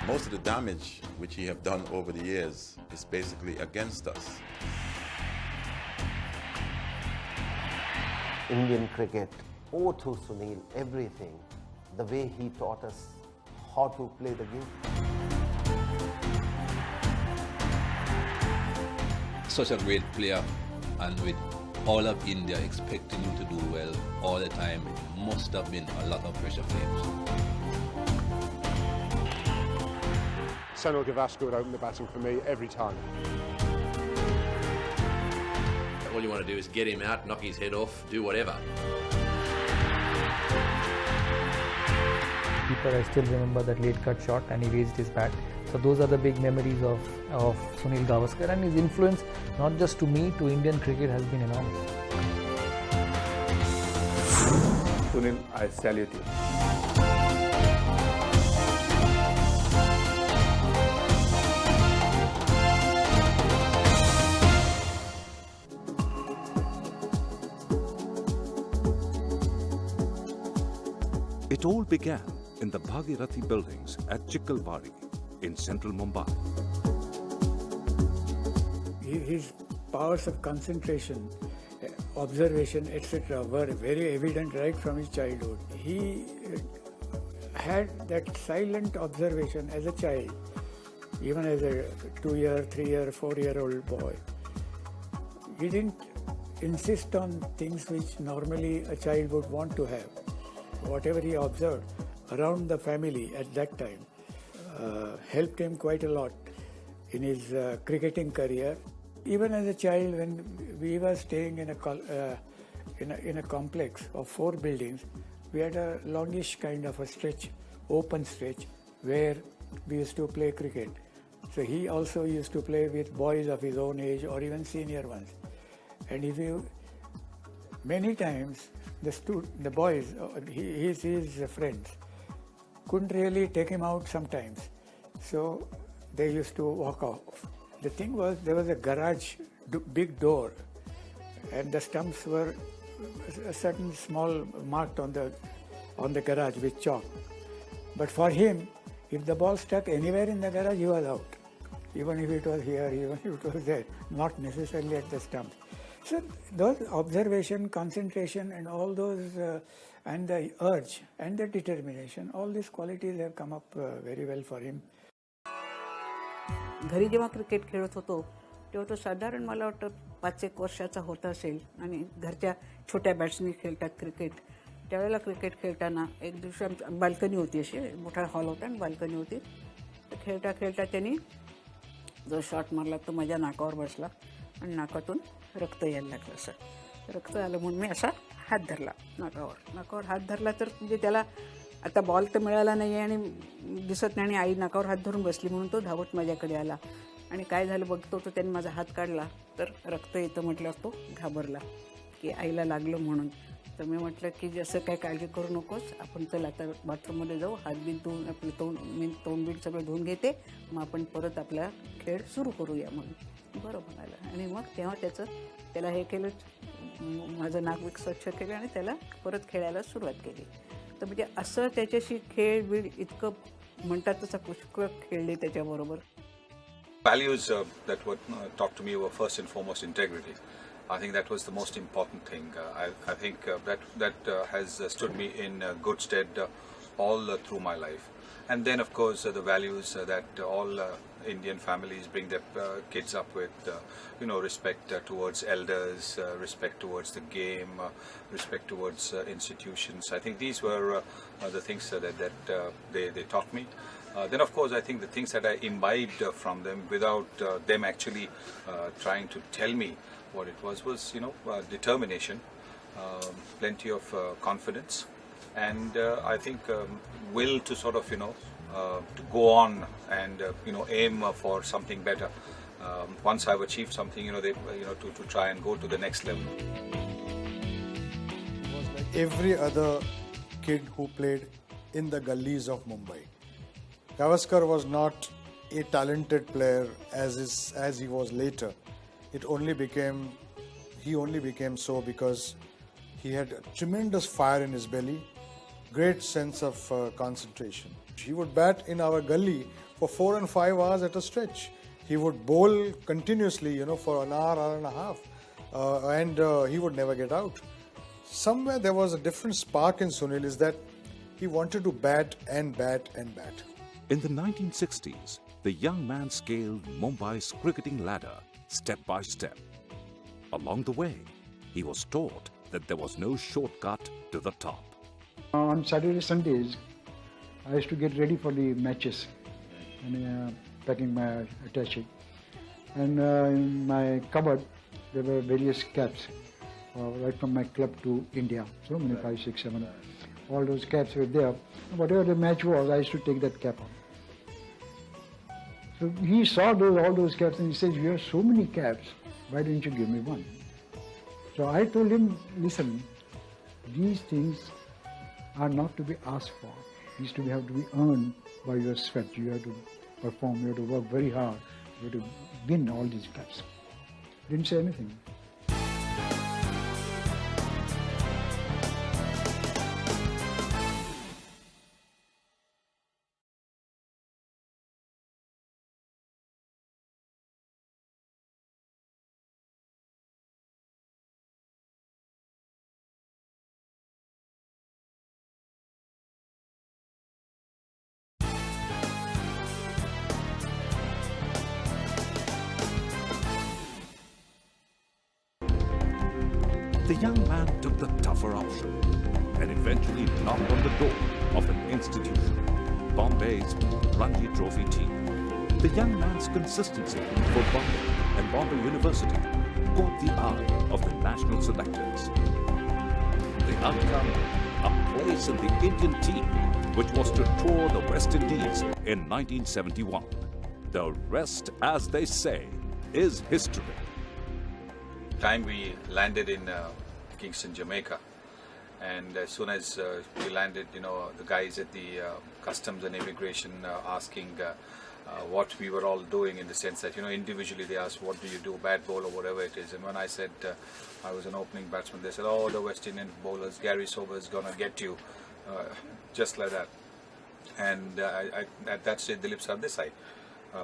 Most of the damage which he have done over the years is basically against us. Indian cricket owe to Sunil everything, the way he taught us how to play the game. Such a great player, and with all of India expecting him to do well all the time, it must have been a lot of pressure for him. Sunil Gavaskar would open the batting for me every time. All you want to do is get him out, knock his head off, do whatever. Keeper, I still remember that late cut shot and he raised his bat. So those are the big memories of Sunil Gavaskar, and his influence not just to me, to Indian cricket has been enormous. Sunil, I salute you. It all began in the Bhagirathi buildings at Chikkalwadi in central Mumbai. His powers of concentration, observation, etc. were very evident right from his childhood. He had that silent observation as a child, even as a 2-year, 3-year, 4-year-old boy. He didn't insist on things which normally a child would want to have. Whatever he observed around the family at that time helped him quite a lot in his cricketing career. Even as a child, when we were staying in a complex of 4 buildings, we had a longish kind of a stretch, open stretch, where we used to play cricket. So he also used to play with boys of his own age or even senior ones. And many times the boys, his friends, couldn't really take him out sometimes. So they used to walk off. The thing was, there was a garage, big door, and the stumps were a certain small marked on the garage with chalk. But for him, if the ball stuck anywhere in the garage, he was out. Even if it was here, even if it was there, not necessarily at the stump. So those observation, concentration, and all those, and the urge and the determination, all these qualities have come up very well for him. घरी जेव्हा cricket खेळत होतो तेव्हा तो साधारण मला वाटतं 5-1 वर्षाचा होता असेल आणि घरच्या छोट्या बॅट्सनी खेळतात क्रिकेट. त्यावेळेला क्रिकेट खेळताना एक दिवशी आमची बाल्कनी होती, अशी मोठा हॉल होता आणि बाल्कनी होती. तर खेळता खेळता त्यांनी जो शॉट मारला तो माझ्या नाकावर बसला आणि नाकातून रक्त यायला लागलं. असं रक्त आलं म्हणून मी असा हात धरला नाकावर हात धरला. तर म्हणजे त्याला आता बॉल तर मिळाला नाही आहे आणि दिसत नाही, आणि आई नाकावर हात धरून बसली म्हणून तो धावत माझ्याकडे आला आणि काय झालं बघतो तर त्यांनी माझा हात काढला तर रक्त येतं म्हटल्यावर तो घाबरला की आईला लागलं म्हणून. तर मी म्हटलं की जसं काय काळजी करू नकोस, आपण चल आता बाथरूममध्ये जाऊ, हात बीत धुवून आपलं तोंड बीट सगळं धुवून घेते, मग आपण परत आपला खेळ सुरू करूया म्हणून. बरं म्हणाला. आणि मग तेव्हा त्याला हे केलं, माझं नाक स्वच्छ केलं आणि त्याला परत खेळायला सुरुवात केली. तर म्हणजे असं त्याच्याशी खेळ बीड इतकं म्हणतात तसं पुष्कळ खेळले त्याच्याबरोबर. Values that were taught to me were first and foremost integrity. I think that was the most important thing. I think that has stood me in good stead all through my life. And then, of course, the values that all Indian families bring their kids up with, respect towards elders, respect towards the game, respect towards institutions. I think these were the things that they taught me. Then, of course, I think the things that I imbibed from them without them actually trying to tell me what it was determination, plenty of confidence, and I think will to sort of to go on and aim for something better. Once I've achieved something, to try and go to the next level. It was like every other kid who played in the gullies of Mumbai. Gavaskar was not a talented player as he was later. He only became so because he had a tremendous fire in his belly, great sense of concentration. He would bat in our gully for 4 and 5 hours at a stretch. He would bowl continuously, for an hour and a half, and he would never get out. Somewhere there was a different spark in Sunil, is that he wanted to bat and bat and bat. In the 1960s, the young man scaled Mumbai's cricketing ladder step by step. Along the way, he was taught that there was no shortcut to the top. On Saturday, Sundays, I used to get ready for the matches and packing my attaché. And in my cupboard, there were various caps, right from my club to India. So many, 5, 6, 7. All those caps were there. Whatever the match was, I used to take that cap on. So he saw all those caps and he says, "You have so many caps, why don't you give me one?" So I told him, "Listen, these things are not to be asked for. These have to be earned by your sweat. You have to perform, you have to work very hard. You have to win all these caps." Didn't say anything. The young man took the tougher option and eventually knocked on the door of an institution, Bombay's Ranji Trophy team. The young man's consistency for Bombay and Bombay University caught the eye of the national selectors. The outcome, a place in the Indian team, which was to tour the West Indies in 1971. The rest, as they say, is history. Time we landed in Kingston, Jamaica, and as soon as we landed, the guys at the customs and immigration asking what we were all doing, in the sense that, individually they asked, "What do you do, bat ball or whatever it is?" And when I said I was an opening batsman, they said, "Oh, the West Indian bowlers, Gary Sober's gonna get you," just like that. And at that stage, Dilip Sardesai,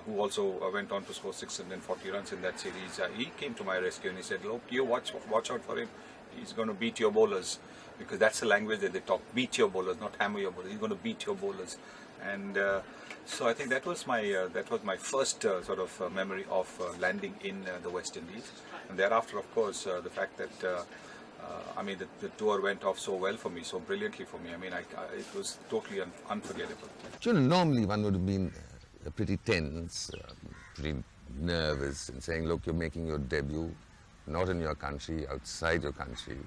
who also went on to score 640 runs in that series, he came to my rescue and he said, "Look, you watch out for him. He's going to beat your bowlers," because that's the language that they talk. Beat your bowlers, not hammer your bowlers. He's going to beat your bowlers. And so I think that was my first sort of memory of landing in the West Indies. And thereafter, of course, the fact that the tour went off so well for me, so brilliantly for me. It was totally unforgettable. Normally one would have been pretty tense, pretty nervous, and saying, "Look, you're making your debut, not in your country, outside your country."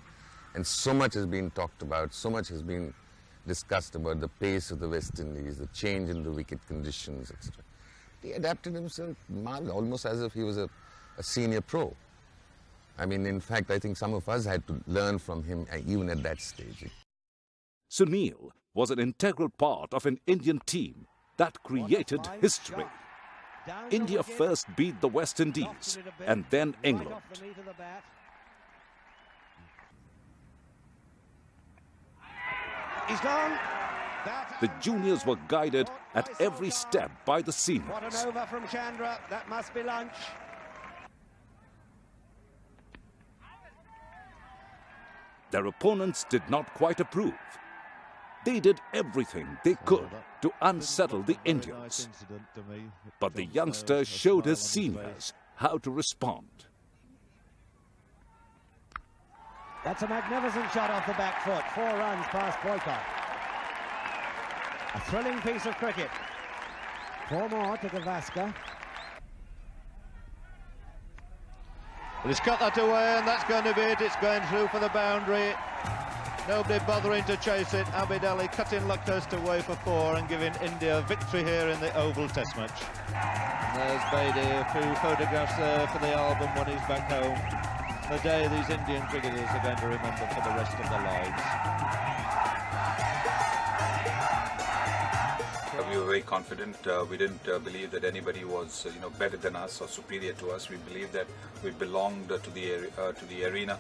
And so much has been talked about, so much has been discussed about the pace of the West Indies, the change in the wicket conditions, etc. He adapted himself almost as if he was a senior pro. In fact, I think some of us had to learn from him even at that stage. Sunil was an integral part of an Indian team that created history. India first beat the West Indies and then England. He's gone. The juniors were guided at every step by the seniors. What an over from Chandra. That must be lunch. Their opponents did not quite approve. They did everything they could to unsettle the Indians. But the youngster showed his seniors how to respond. That's a magnificent shot off the back foot. 4 runs past Boycott. A thrilling piece of cricket. 4 more to Gavaskar. He's cut that away, and that's going to be it. It's going through for the boundary. Nobody bothering to chase it. Abid Ali cutting Luckhurst away for 4 and giving India victory here in the Oval Test match. And there's Bedi, a few photographs there for the album when he's back home. The day these Indian cricketers are going to remember for the rest of their lives. We were very confident. We didn't believe that anybody was, better than us or superior to us. We believed that we belonged to the arena,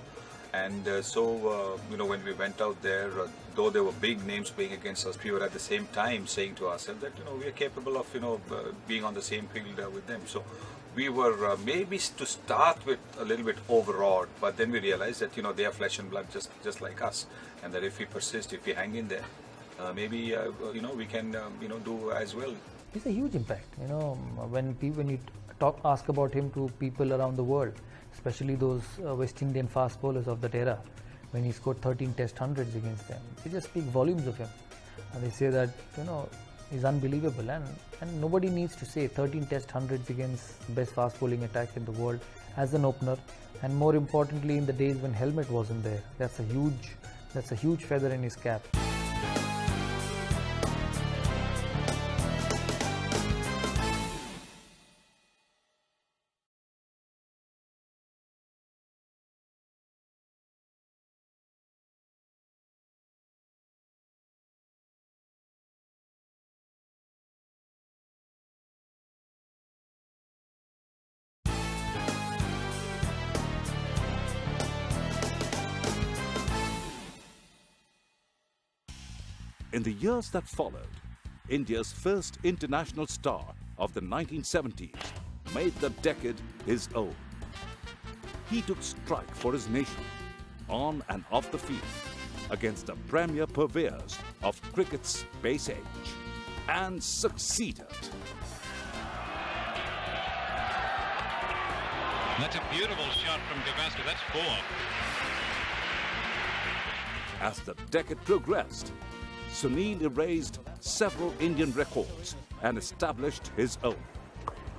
And so, when we went out there, though there were big names playing against us, we were at the same time saying to ourselves that, we are capable of, being on the same field with them. So we were maybe to start with a little bit overawed, but then we realized that, they are flesh and blood just like us. And that if we persist, if we hang in there, maybe, we can, do as well. It's a huge impact, when you ask about him to people around the world, especially those West Indian fast bowlers of that era, when he scored 13 test hundreds against them. They just speak volumes of him. And they say that, he's unbelievable. And nobody needs to say 13 test hundreds against the best fast bowling attack in the world as an opener. And more importantly, in the days when helmet wasn't there. That's a huge feather in his cap. In the years that followed, India's first international star of the 1970s made the decade his own. He took strike for his nation, on and off the field, against the premier purveyors of cricket's base age, and succeeded. That's a beautiful shot from Gavaskar. That's 4. As the decade progressed, Sunil erased several Indian records and established his own.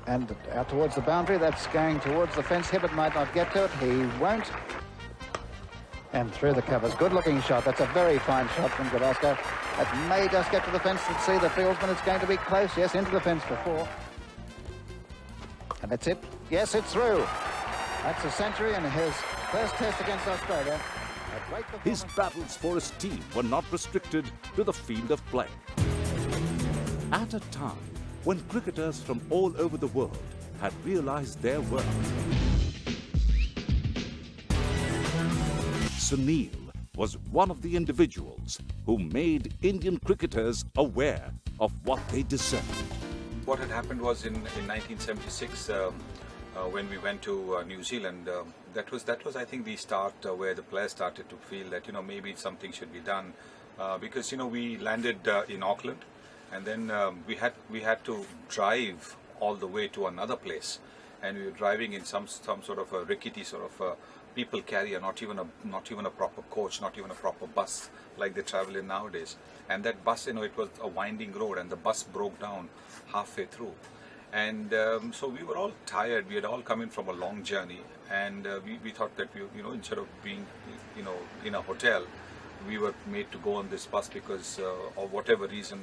And out towards the boundary, that's going towards the fence. Hibbert might not get to it. He won't. And through the covers. Good-looking shot. That's a very fine shot from Gavaskar. That may just get to the fence and see the fieldsman. It's going to be close. Yes, into the fence for 4. And that's it. Yes, it's through. That's a century in his first test against Australia. His battles for his team were not restricted to the field of play. At a time when cricketers from all over the world had realized their worth, Sunil was one of the individuals who made Indian cricketers aware of what they deserved. What had happened was in 1976, when we went to New Zealand, that was I think the start where the players started to feel that maybe something should be done, because we landed in Auckland, and then we had to drive all the way to another place, and we were driving in some sort of a rickety sort of people carrier, not even a proper coach, not even a proper bus like they travel in nowadays. And that bus, it was a winding road, and the bus broke down halfway through. And so we were all tired. We had all come in from a long journey, and we thought that instead of being in a hotel, we were made to go on this bus because of whatever reason,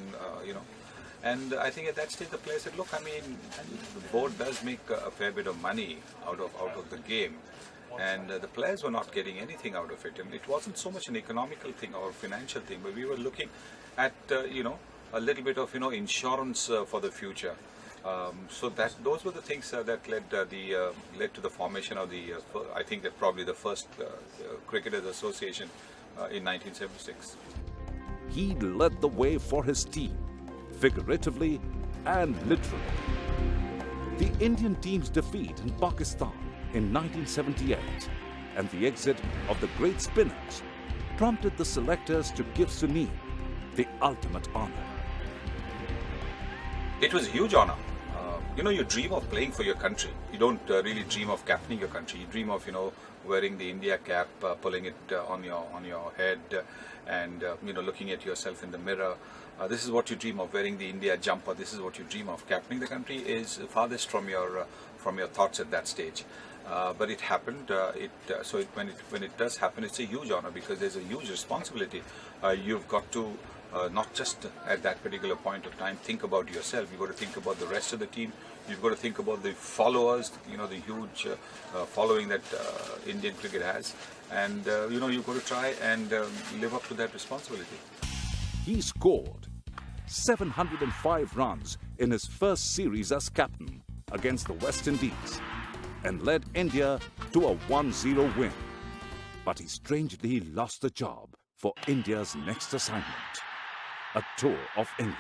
And I think at that stage the player said, look, the board does make a fair bit of money out of the game, and the players were not getting anything out of it. And it wasn't so much an economical thing or financial thing, but we were looking at a little bit of insurance for the future. So those were the things that led to the formation of I think that probably the first Cricketers Association in 1976. He led the way for his team, figuratively and literally. The Indian team's defeat in Pakistan in 1978 and the exit of the great spinners prompted the selectors to give Sunil the ultimate honor. It was a huge honor. You dream of playing for your country. You don't really dream of captaining your country. You dream of, wearing the India cap, pulling it on your head, and looking at yourself in the mirror. This is what you dream of, wearing the India jumper. This is what you dream of. Captaining the country is farthest from your thoughts at that stage. But it happened. When it does happen, it's a huge honor because there's a huge responsibility. You've got to not just at that particular point of time think about yourself. You've got to think about the rest of the team. You've got to think about the followers, the huge following that Indian cricket has. And, you've got to try and live up to that responsibility. He scored 705 runs in his first series as captain against the West Indies and led India to a 1-0 win. but he strangely lost the job for India's next assignment, a tour of England.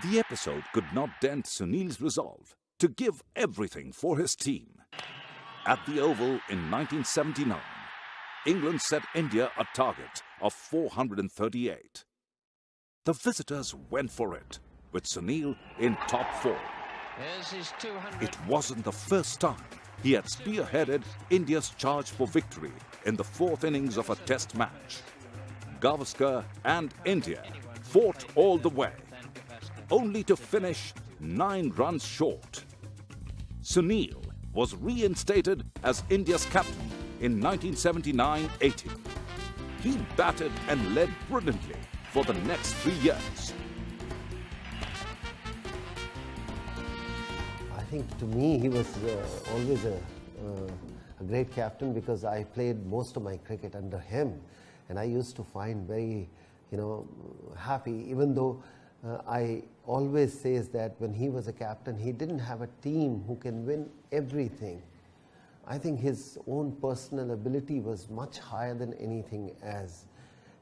The episode could not dent Sunil's resolve to give everything for his team. At the Oval in 1979, England set India a target of 438. The visitors went for it, with Sunil in top 4. It wasn't the first time he had spearheaded India's charge for victory in the 4th innings of a test match. Gavaskar and India fought all the way, only to finish 9 runs short. Sunil was reinstated as India's captain in 1979-80. He batted and led brilliantly for the next 3 years. I think to me he was always a great captain because I played most of my cricket under him, and I used to find very, happy. Even though I always says that when he was a captain, he didn't have a team who can win everything. I think his own personal ability was much higher than anything else,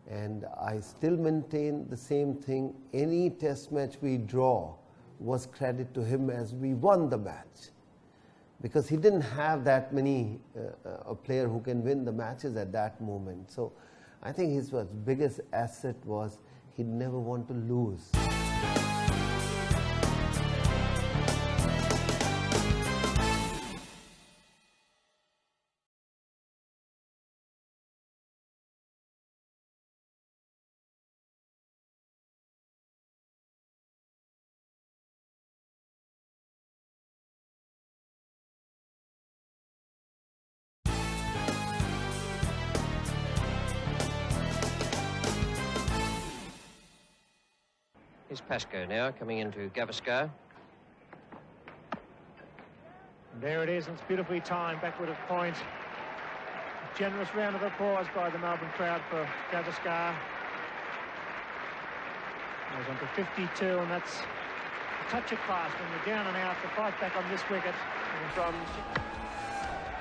and I still maintain the same thing. Any test match we draw was credit to him as we won the match, because he didn't have that many a player who can win the matches at that moment. So I think his biggest asset was he never want to lose. Here's Pascoe now, coming into Gavaskar. There it is, and it's beautifully timed, backward of point. A generous round of applause by the Melbourne crowd for Gavaskar. Goes on to 52, and that's a touch of class when you're down and out to fight back on this wicket. From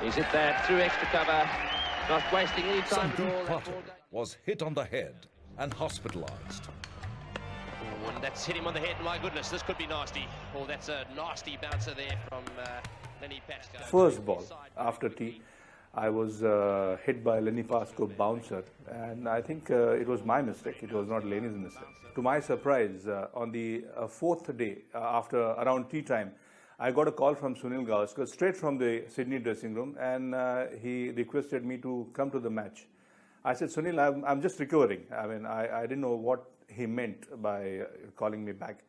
He's hit that through extra cover, not wasting any time at all. Sandeep Potter was hit on the head and hospitalised. Oh, and that's hit him on the head. My goodness, this could be nasty. Oh, that's a nasty bouncer there from Lenny Pascoe. First ball after tea, I was hit by Lenny Pascoe bouncer, and I think it was my mistake. It was not Lenny's mistake. To my surprise, on the 4th day, after around tea time, I got a call from Sunil Gavaskar straight from the Sydney dressing room, and he requested me to come to the match. I said, Sunil, I'm just recovering. I mean, I didn't know what he meant by calling me back.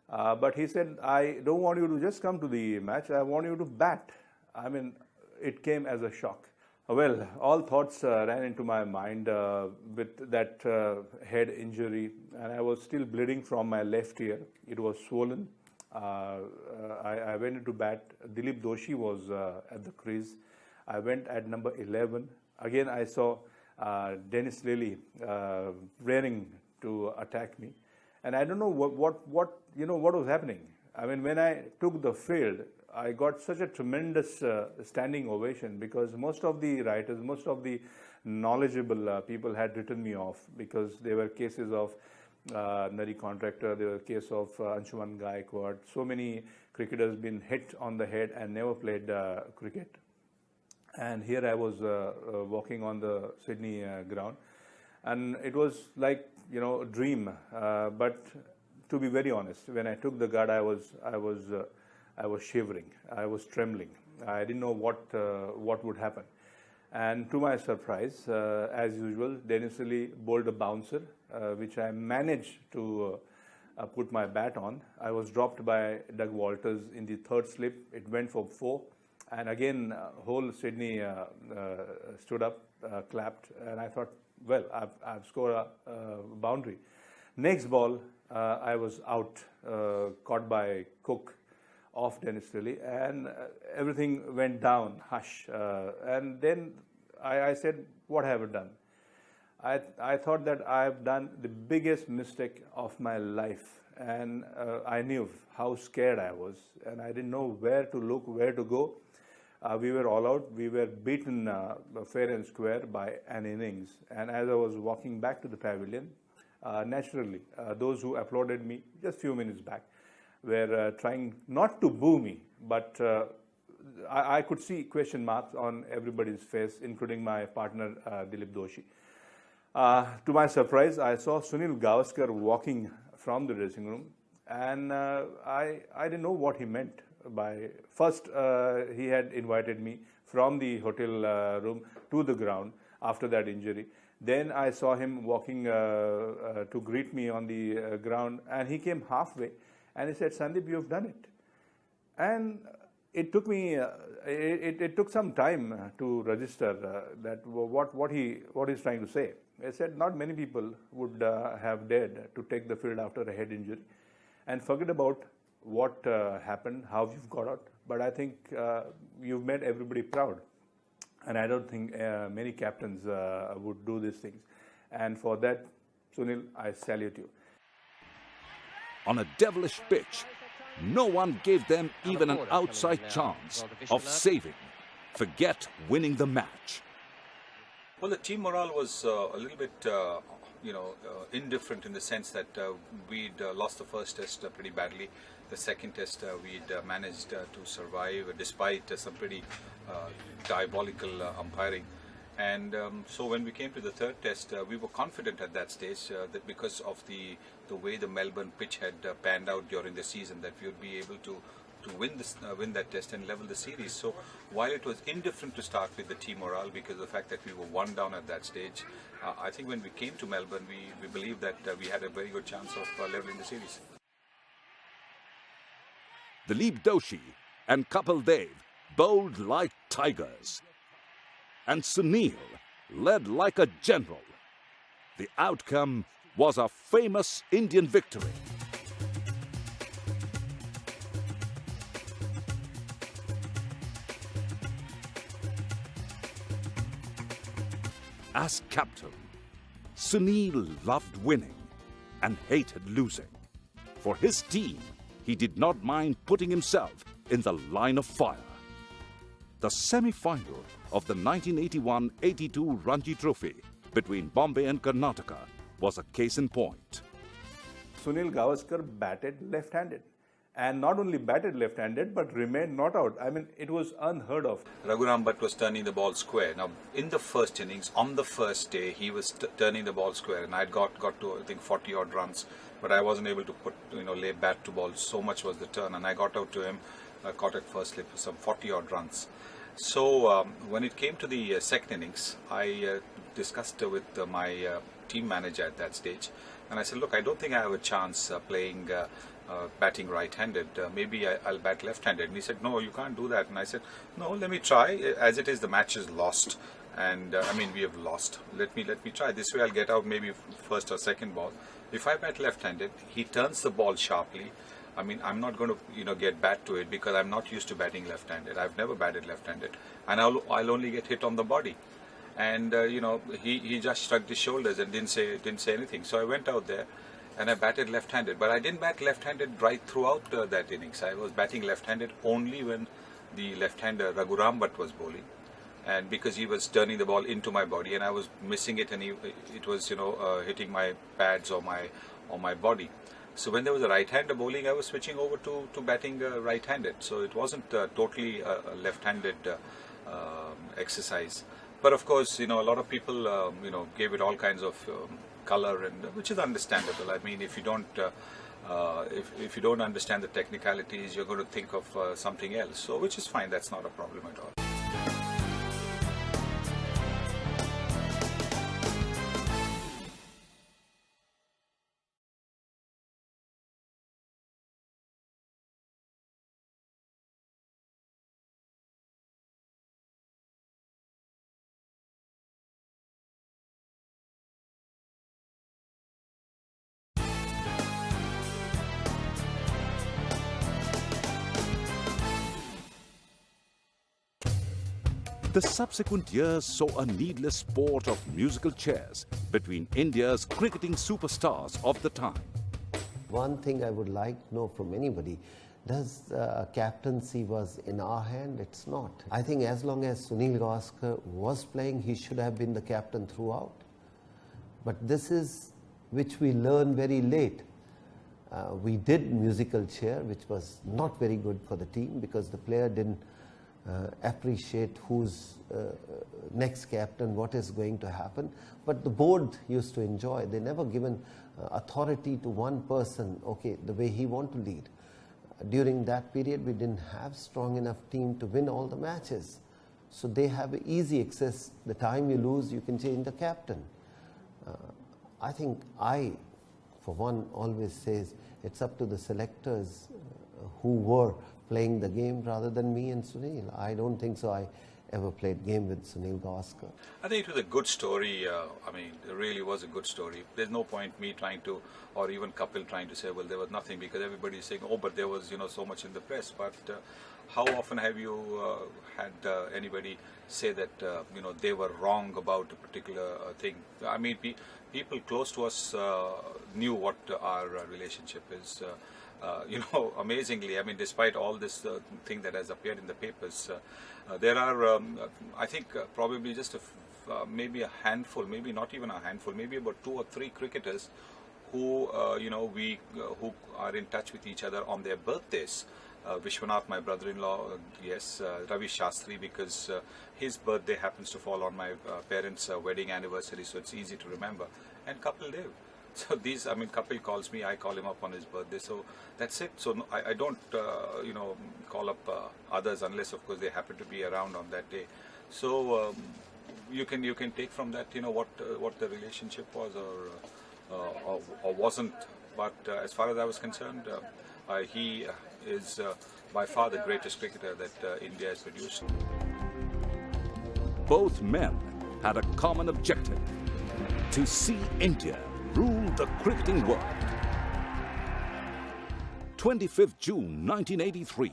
But he said, I don't want you to just come to the match, I want you to bat. I mean, it came as a shock. Well, all thoughts ran into my mind with that head injury, and I was still bleeding from my left ear. It was swollen. I went into bat. Dilip Doshi was at the crease. I went at number 11. Again, I saw Dennis Lilly raring to attack me, and I don't know what was happening. I mean, when I took the field, I got such a tremendous standing ovation, because most of the writers, most of the knowledgeable people had written me off, because there were cases of Nari Contractor, there were cases of Anshuman Gaikwad. So many cricketers been hit on the head and never played cricket. And here I was walking on the Sydney ground, and it was like a dream. But to be very honest, when I took the guard, I was shivering. I was trembling. I didn't know what would happen. And to my surprise, as usual, Dennis Lilly bowled a bouncer, which I managed to put my bat on. I was dropped by Doug Walters in the 3rd slip. It went for 4. And again, whole Sydney stood up, clapped, and I thought, well, I've scored a boundary. Next ball, I was out, caught by Cook off Dennis Lilly, and everything went down, hush. And then I said, what have I done? I thought that I've done the biggest mistake of my life, and I knew how scared I was, and I didn't know where to look, where to go. We were all out. We were beaten fair and square by an innings. And as I was walking back to the pavilion, naturally, those who applauded me just a few minutes back were trying not to boo me, but I could see question marks on everybody's face, including my partner Dilip Doshi. To my surprise, I saw Sunil Gavaskar walking from the dressing room, and I didn't know what he meant by. First, he had invited me from the hotel room to the ground after that injury. Then I saw him walking to greet me on the ground, and he came halfway, and he said, "Sandeep, you've done it." And it took me, it took some time to register that what he's trying to say. I said, not many people would have dared to take the field after a head injury, and forget about what happened, how you've got out. But I think you've made everybody proud, and I don't think many captains would do these things. And for that, Sunil, I salute you. On a devilish pitch, no one gave them even an outside chance of saving, forget winning the match. Well, the team morale was a little bit, indifferent in the sense that we'd lost the first test pretty badly. The second test we'd managed to survive despite some pretty diabolical umpiring. And so when we came to the third test, we were confident at that stage that because of the way the Melbourne pitch had panned out during the season, that we would be able to win that test and level the series. So while it was indifferent to start with the team morale because of the fact that we were 1 down at that stage, I think when we came to Melbourne, we believed that we had a very good chance of leveling the series. Dilip Doshi and Kapil Dev bowled like tigers, and Sunil led like a general. The outcome was a famous Indian victory. As captain, Sunil loved winning and hated losing. For his team, he did not mind putting himself in the line of fire. The semi-final of the 1981-82 Ranji Trophy between Bombay and Karnataka was a case in point. Sunil Gavaskar batted left-handed. And not only batted left-handed, but remained not out. I mean, it was unheard of. Raghuram Bhatt was turning the ball square. Now, in the first innings, on the first day, he was turning the ball square, and I'd got to, I think, 40-odd runs. But I wasn't able to lay bat to ball. So much was the turn, and I got out to him, caught at first slip for some 40-odd runs. So, when it came to the second innings, I discussed with my team manager at that stage, and I said, look, I don't think I have a chance playing batting right-handed. Maybe I'll bat left-handed. And he said, no, you can't do that. And I said, no, let me try. As it is, the match is lost. And we have lost. Let me try. This way I'll get out maybe first or second ball. If I bat left-handed, he turns the ball sharply. I'm not going to, get back to it because I'm not used to batting left-handed. I've never batted left-handed. And I'll only get hit on the body. And, he just shrugged his shoulders and didn't say anything. So I went out there and I batted left-handed. But I didn't bat left-handed right throughout that innings. I was batting left-handed only when the left-hander Raghuram Bhatt was bowling. And because he was turning the ball into my body and I was missing it, and it was, hitting my pads or my body. So when there was a right-hander bowling, I was switching over to batting right-handed. So it wasn't totally a left-handed exercise. But of course, a lot of people, gave it all kinds of color, and which is understandable. If you don't, if you don't understand the technicalities, you're going to think of something else. So which is fine. That's not a problem at all. The subsequent years saw a needless sport of musical chairs between India's cricketing superstars of the time. One thing I would like to know from anybody, Does captaincy was in our hand? It's not. I think as long as Sunil Gavaskar was playing, he should have been the captain throughout. But this is which we learn very late. We did musical chair, which was not very good for the team because the player didn't appreciate who's next captain, what is going to happen. But the board used to enjoy. They never given authority to one person, okay, the way he want to lead. During that period, we didn't have strong enough team to win all the matches. So they have easy access. The time you lose, you can change the captain. I think for one, always says it's up to the selectors who were playing the game rather than me and Sunil. I don't think so. I ever played game with Sunil Gavaskar. I think it was a good story. I mean, it really was a good story. There's no point me trying to, or even Kapil trying to say, well, there was nothing, because everybody is saying, oh, but there was, so much in the press. But how often have you had anybody say that, they were wrong about a particular thing? I mean, people close to us knew what our relationship is. Amazingly, I mean, despite all this thing that has appeared in the papers, there are, I think, probably just maybe a handful, maybe not even a handful, maybe about 2 or 3 cricketers who, who are in touch with each other on their birthdays. Vishwanath, my brother-in-law, yes, Ravi Shastri, because his birthday happens to fall on my parents' wedding anniversary, so it's easy to remember, and Kapil Dev. So these, I mean, Kapil calls me, I call him up on his birthday, so that's it. So no, I don't, call up others unless, of course, they happen to be around on that day. So you can take from that, what the relationship was or wasn't. But as far as I was concerned, he is by far the greatest cricketer that India has produced. Both men had a common objective: to see India rule the cricketing world. 25th June 1983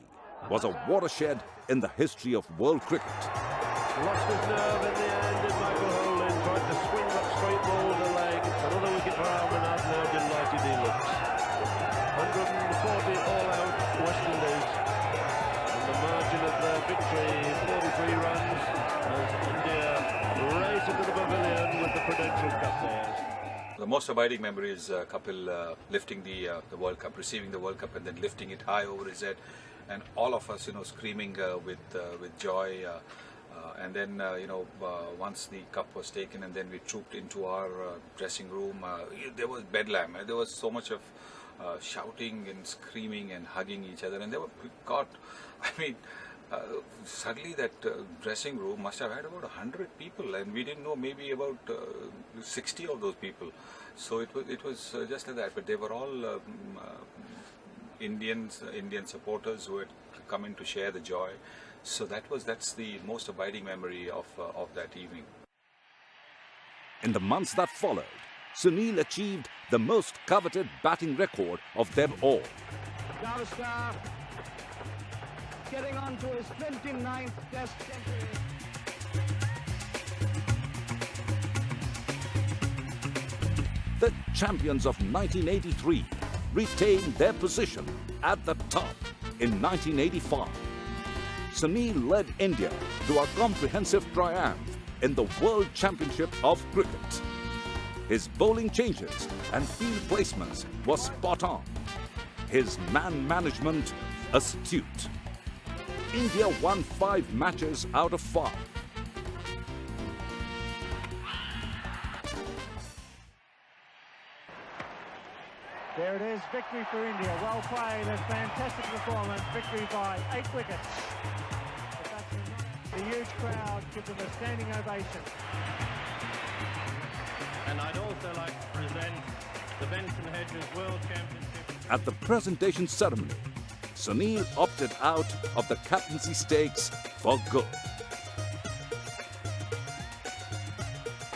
was a watershed in the history of world cricket. Lost his nerve in the end, and Michael Holding tried to swing that straight ball with the leg. Another wicket for Almanaz. Now delighted he looks. 140 all out West Indies. And the margin of the victory, 43 runs, as India race into the pavilion with the Prudential Cup there. The most abiding memory is Kapil lifting the World Cup, receiving the World Cup, and then lifting it high over his head, and all of us, screaming with joy. And then, once the cup was taken, and then we trooped into our dressing room, there was bedlam. There was so much of shouting and screaming and hugging each other, and there were, God, I mean. Suddenly that dressing room must have had about 100 people, and we didn't know maybe about 60 of those people. So it was just like that. But they were all Indian supporters who had come in to share the joy. So that's the most abiding memory of that evening. In the months that followed, Sunil achieved the most coveted batting record of them all. Gavaskar getting on to his 29th Test century. The champions of 1983 retained their position at the top in 1985. Sunil led India to a comprehensive triumph in the World Championship of Cricket. His bowling changes and field placements were spot on. His man management astute. India won 5 matches out of 5. There it is, victory for India. Well played, a fantastic performance. Victory by 8 wickets. The huge crowd give them a standing ovation. And I'd also like to present the Benson Hedges World Championship. At the presentation ceremony, Sunil opted out of the captaincy stakes for good.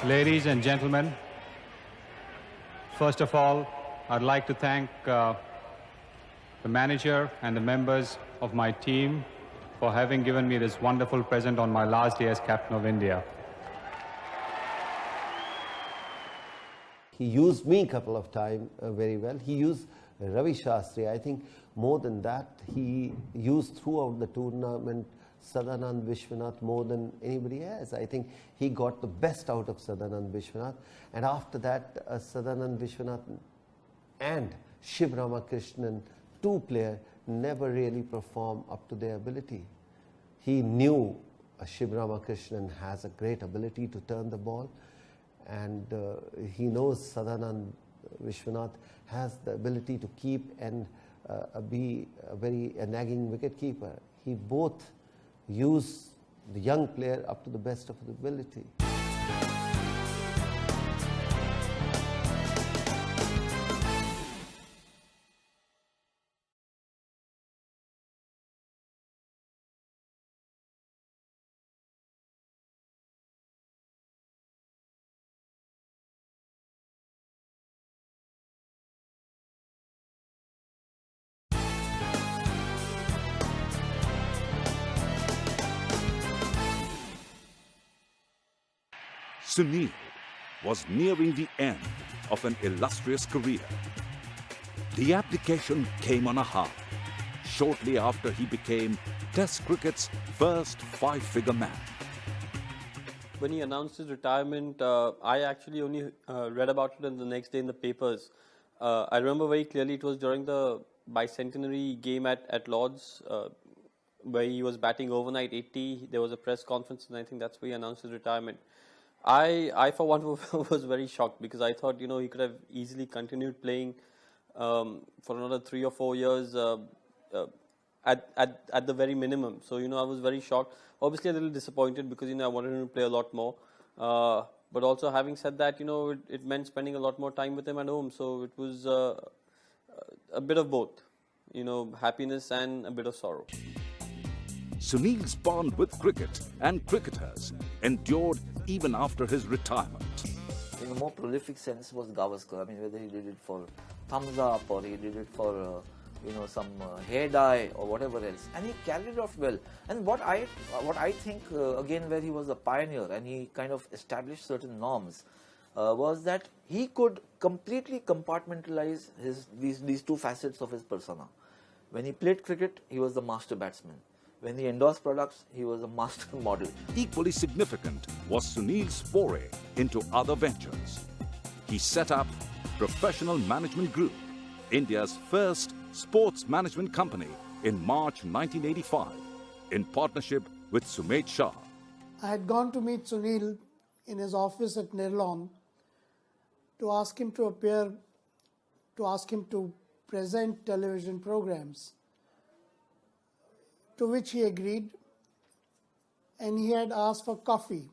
Ladies and gentlemen, first of all, I'd like to thank the manager and the members of my team for having given me this wonderful present on my last day as captain of India. He used me a couple of times very well. He used Ravi Shastri. I think more than that, he used throughout the tournament Sadanand Vishwanath more than anybody else. I think he got the best out of Sadanand Vishwanath. And after that, Sadanand Vishwanath and Shiv Ramakrishnan, two players, never really performed up to their ability. He knew Shiv Ramakrishnan has a great ability to turn the ball, and he knows Sadanand Vishwanath has the ability to keep and be a nagging wicket keeper. He both use the young player up to the best of his ability. Sunil was nearing the end of an illustrious career. The abdication came on a high, shortly after he became Test cricket's first five-figure man. When he announced his retirement, I actually only read about it the next day in the papers. I remember very clearly it was during the bicentenary game at Lord's, where he was batting overnight 80. There was a press conference, and I think that's where he announced his retirement. I for one was very shocked, because I thought, he could have easily continued playing for another 3 or 4 years at the very minimum. So, I was very shocked. Obviously a little disappointed, because, I wanted him to play a lot more. But also, having said that, it meant spending a lot more time with him at home. So it was a bit of both, happiness and a bit of sorrow. Sunil's bond with cricket and cricketers endured even after his retirement. In a more prolific sense was Gavaskar. I mean, whether he did it for thumbs up or he did it for some hair dye or whatever else, and he carried it off well. And what I think again, where he was a pioneer and he kind of established certain norms, was that he could completely compartmentalize these two facets of his persona. When he played cricket, he was the master batsman. When he endorsed products, he was a master model. Equally significant was Sunil's foray into other ventures. He set up Professional Management Group, India's first sports management company, in March 1985, in partnership with Sumit Shah. I had gone to meet Sunil in his office at Nirlawn to ask him to appear, to ask him to present television programs, to which he agreed, and he had asked for coffee,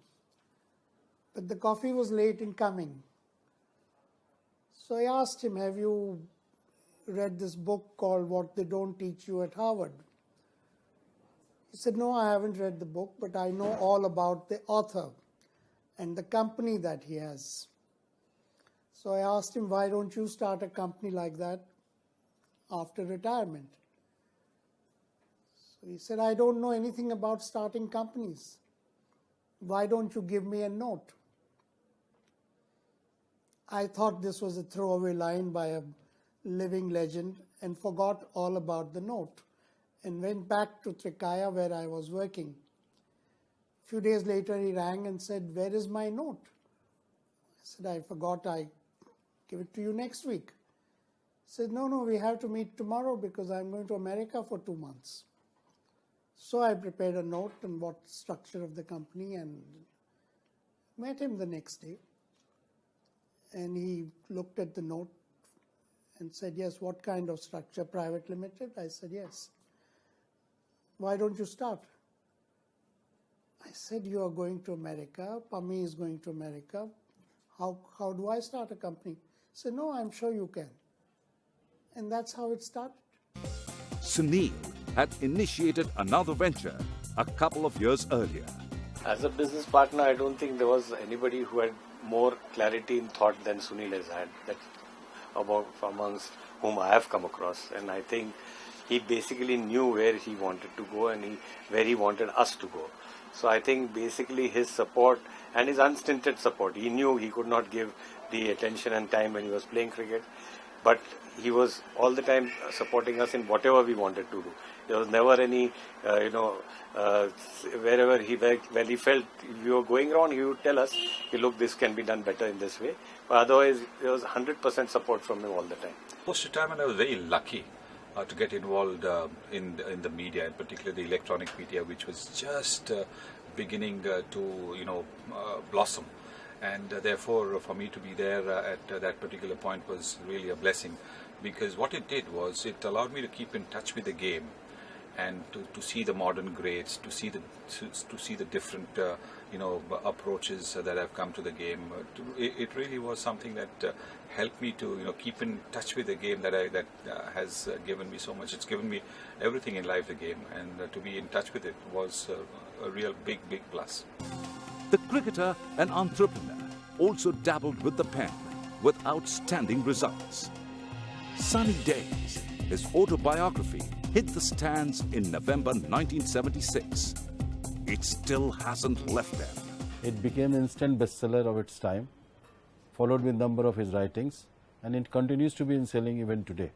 but the coffee was late in coming. So I asked him, have you read this book called What They Don't Teach You at Harvard? He said, no, I haven't read the book, but I know all about the author and the company that he has. So I asked him, why don't you start a company like that after retirement? So he said, I don't know anything about starting companies. Why don't you give me a note? I thought this was a throwaway line by a living legend and forgot all about the note and went back to Trikaya, where I was working. A few days later, he rang and said, where is my note? I said, I forgot. I give it to you next week. He said, no, we have to meet tomorrow because I'm going to America for 2 months. So I prepared a note and what structure of the company and met him the next day. And he looked at the note and said, yes, what kind of structure? Private limited? I said, yes. Why don't you start? I said, you are going to America. Pami is going to America. How do I start a company? He said, no, I'm sure you can. And that's how it started. Sunil had initiated another venture a couple of years earlier. As a business partner, I don't think there was anybody who had more clarity in thought than Sunil has had, that about amongst whom I have come across. And I think he basically knew where he wanted to go and where he wanted us to go. So I think basically his support and his unstinted support, he knew he could not give the attention and time when he was playing cricket, but he was all the time supporting us in whatever we wanted to do. There was never any, wherever when he felt we were going wrong, he would tell us, hey, look, this can be done better in this way. But otherwise, there was 100% support from him all the time. Post-retirement, I was very lucky to get involved in the media, and particularly the electronic media, which was just beginning to blossom. And therefore, for me to be there at that particular point was really a blessing, because what it did was it allowed me to keep in touch with the game and to see the modern grades, to see the different approaches that have come to the game. It really was something that helped me to keep in touch with the game that has given me so much. It's given me everything in life, the game, and to be in touch with it was a real big plus. The cricketer and entrepreneur also dabbled with the pen with outstanding results. Sunny Days, his autobiography, hit the stands in November 1976. It still hasn't left them. It became an instant bestseller of its time, followed with a number of his writings, and it continues to be in selling even today.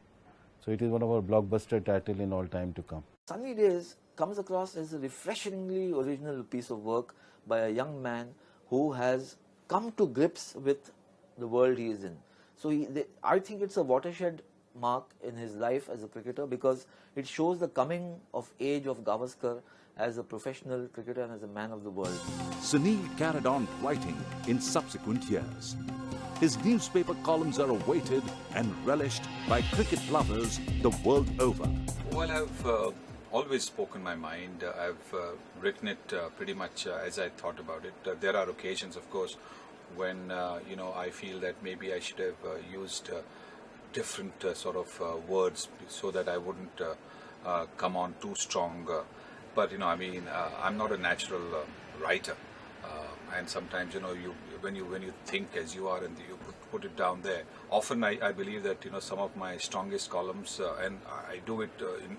So it is one of our blockbuster titles in all time to come. Sunny Days comes across as a refreshingly original piece of work by a young man who has come to grips with the world he is in. So I think it's a watershed mark in his life as a cricketer, because it shows the coming of age of Gavaskar as a professional cricketer and as a man of the world. Sunil carried on writing in subsequent years. His newspaper columns are awaited and relished by cricket lovers the world over. Well, I've always spoken my mind. I've written it pretty much as I thought about it. There are occasions, of course, when I feel that maybe I should have used different sort of words so that I wouldn't come on too strong. But I'm not a natural writer, and sometimes when you think as you are and you put it down there. Often I believe that some of my strongest columns, and I do it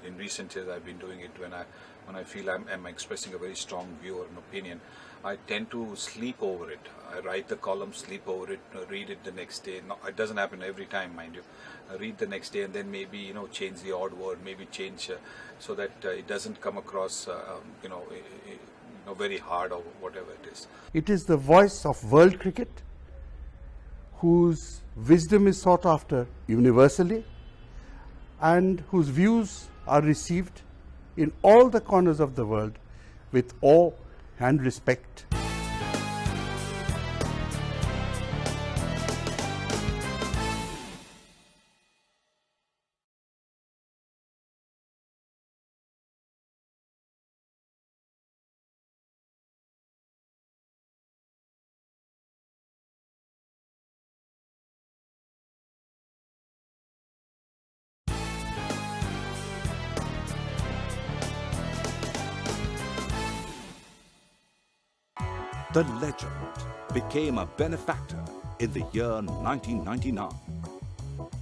in recent years. I've been doing it when I feel I'm expressing a very strong view or an opinion. I tend to sleep over it. I write the column, sleep over it, read it the next day. No, it doesn't happen every time, mind you. I read the next day and then maybe change the odd word, maybe change so that it doesn't come across very hard or whatever it is. It is the voice of world cricket, whose wisdom is sought after universally and whose views are received in all the corners of the world with awe and respect. The legend became a benefactor in the year 1999.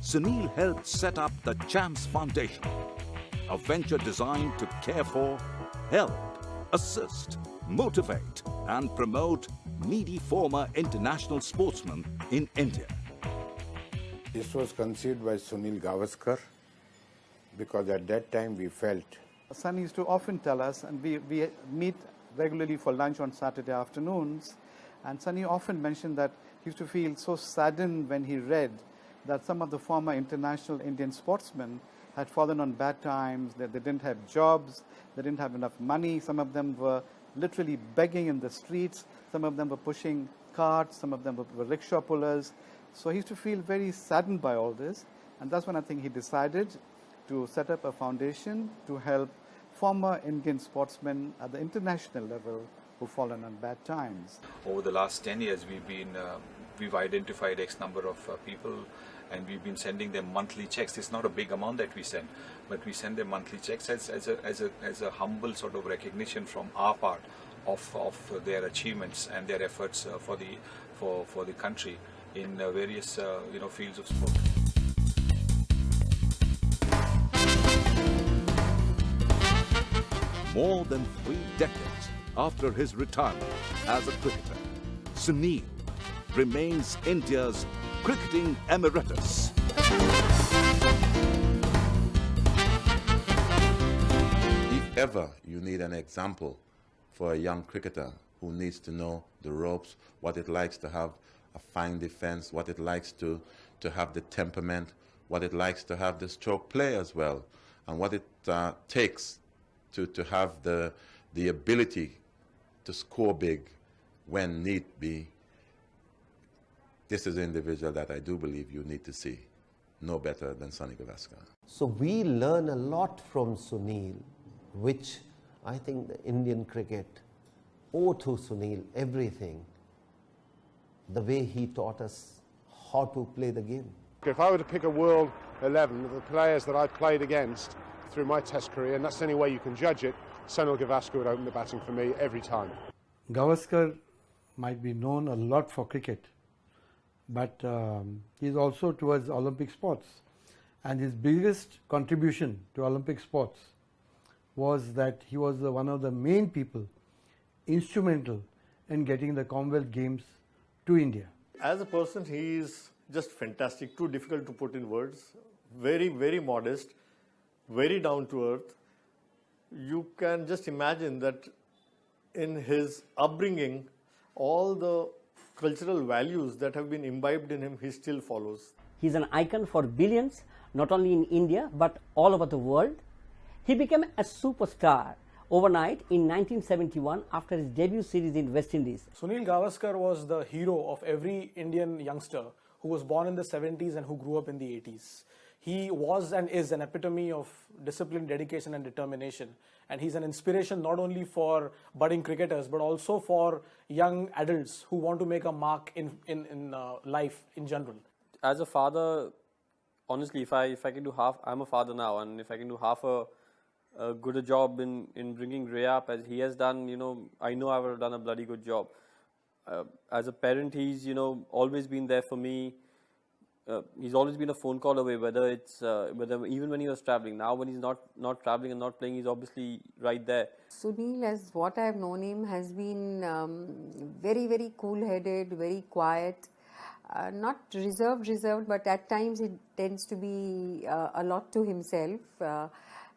Sunil helped set up the Champs Foundation, a venture designed to care for, help, assist, motivate and promote needy former international sportsmen in India. This was conceived by Sunil Gavaskar because at that time we felt. Sun used to often tell us, and we meet regularly for lunch on Saturday afternoons, and Sunny often mentioned that he used to feel so saddened when he read that some of the former international Indian sportsmen had fallen on bad times, that they didn't have jobs, they didn't have enough money, some of them were literally begging in the streets, some of them were pushing carts, some of them were rickshaw pullers. So he used to feel very saddened by all this, and that's when I think he decided to set up a foundation to help former Indian sportsmen at the international level who've fallen on bad times. Over the last 10 years, we've identified X number of people, and we've been sending them monthly checks. It's not a big amount that we send, but we send them monthly checks as a humble sort of recognition from our part of their achievements and their efforts for the country in various fields of sport. More than 3 decades after his retirement as a cricketer, Sunil remains India's cricketing emeritus. If ever you need an example for a young cricketer who needs to know the ropes, what it likes to have a fine defense, what it likes to have the temperament, what it likes to have the stroke play as well, and what it takes to have the ability to score big when need be, this is the individual that I do believe you need to see. No better than Sunil Gavaskar. So we learn a lot from Sunil, which I think the Indian cricket owe to Sunil everything. The way he taught us how to play the game. If I were to pick a world 11 of the players that I've played against through my Test career, and that's the only way you can judge it, Sunil Gavaskar would open the batting for me every time. Gavaskar might be known a lot for cricket, but he's also towards Olympic sports. And his biggest contribution to Olympic sports was that he was one of the main people instrumental in getting the Commonwealth Games to India. As a person, he is just fantastic, too difficult to put in words. Very, very modest, very down to earth. You can just imagine that in his upbringing, all the cultural values that have been imbibed in him, he still follows. He's an icon for billions, not only in India, but all over the world. He became a superstar overnight in 1971 after his debut series in West Indies. Sunil Gavaskar was the hero of every Indian youngster who was born in the 70s and who grew up in the 80s. He was and is an epitome of discipline, dedication and determination. And he's an inspiration not only for budding cricketers, but also for young adults who want to make a mark in life in general. As a father, honestly, if I can do half, I'm a father now, and if I can do half a good a job in bringing Ray up as he has done, I know I would have done a bloody good job. As a parent, he's, always been there for me. He's always been a phone call away, whether even when he was traveling. Now when he's not traveling and not playing, he's obviously right there. Sunil, as what I have known him, has been very, very cool-headed, very quiet. Not reserved, but at times he tends to be a lot to himself.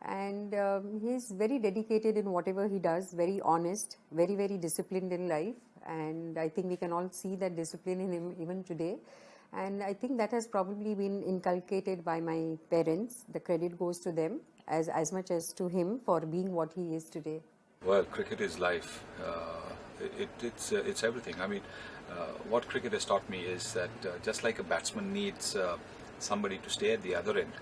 And he's very dedicated in whatever he does, very honest, very, very disciplined in life. And I think we can all see that discipline in him even today. And I think that has probably been inculcated by my parents. The credit goes to them as much as to him for being what he is today. Well, cricket is life. It's everything. I mean, what cricket has taught me is that just like a batsman needs somebody to stay at the other end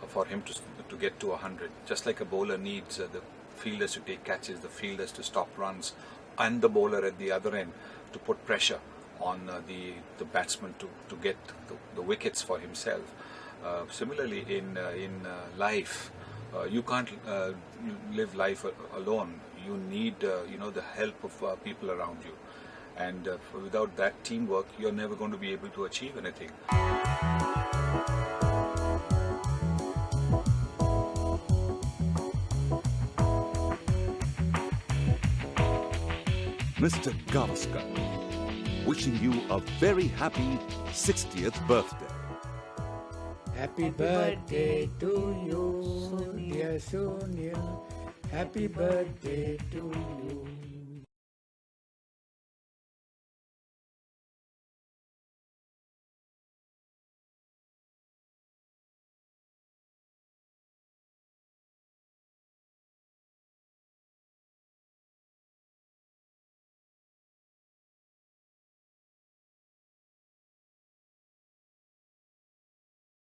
for him to get to 100, just like a bowler needs the fielders to take catches, the fielders to stop runs, and the bowler at the other end to put pressure on the batsman to get the wickets for himself. Similarly, in life, you can't live life alone. You need the help of people around you, and without that teamwork, you're never going to be able to achieve anything. Mr. Gavaskar, wishing you a very happy 60th birthday. Happy birthday to you, dear Sunil. Happy birthday to you.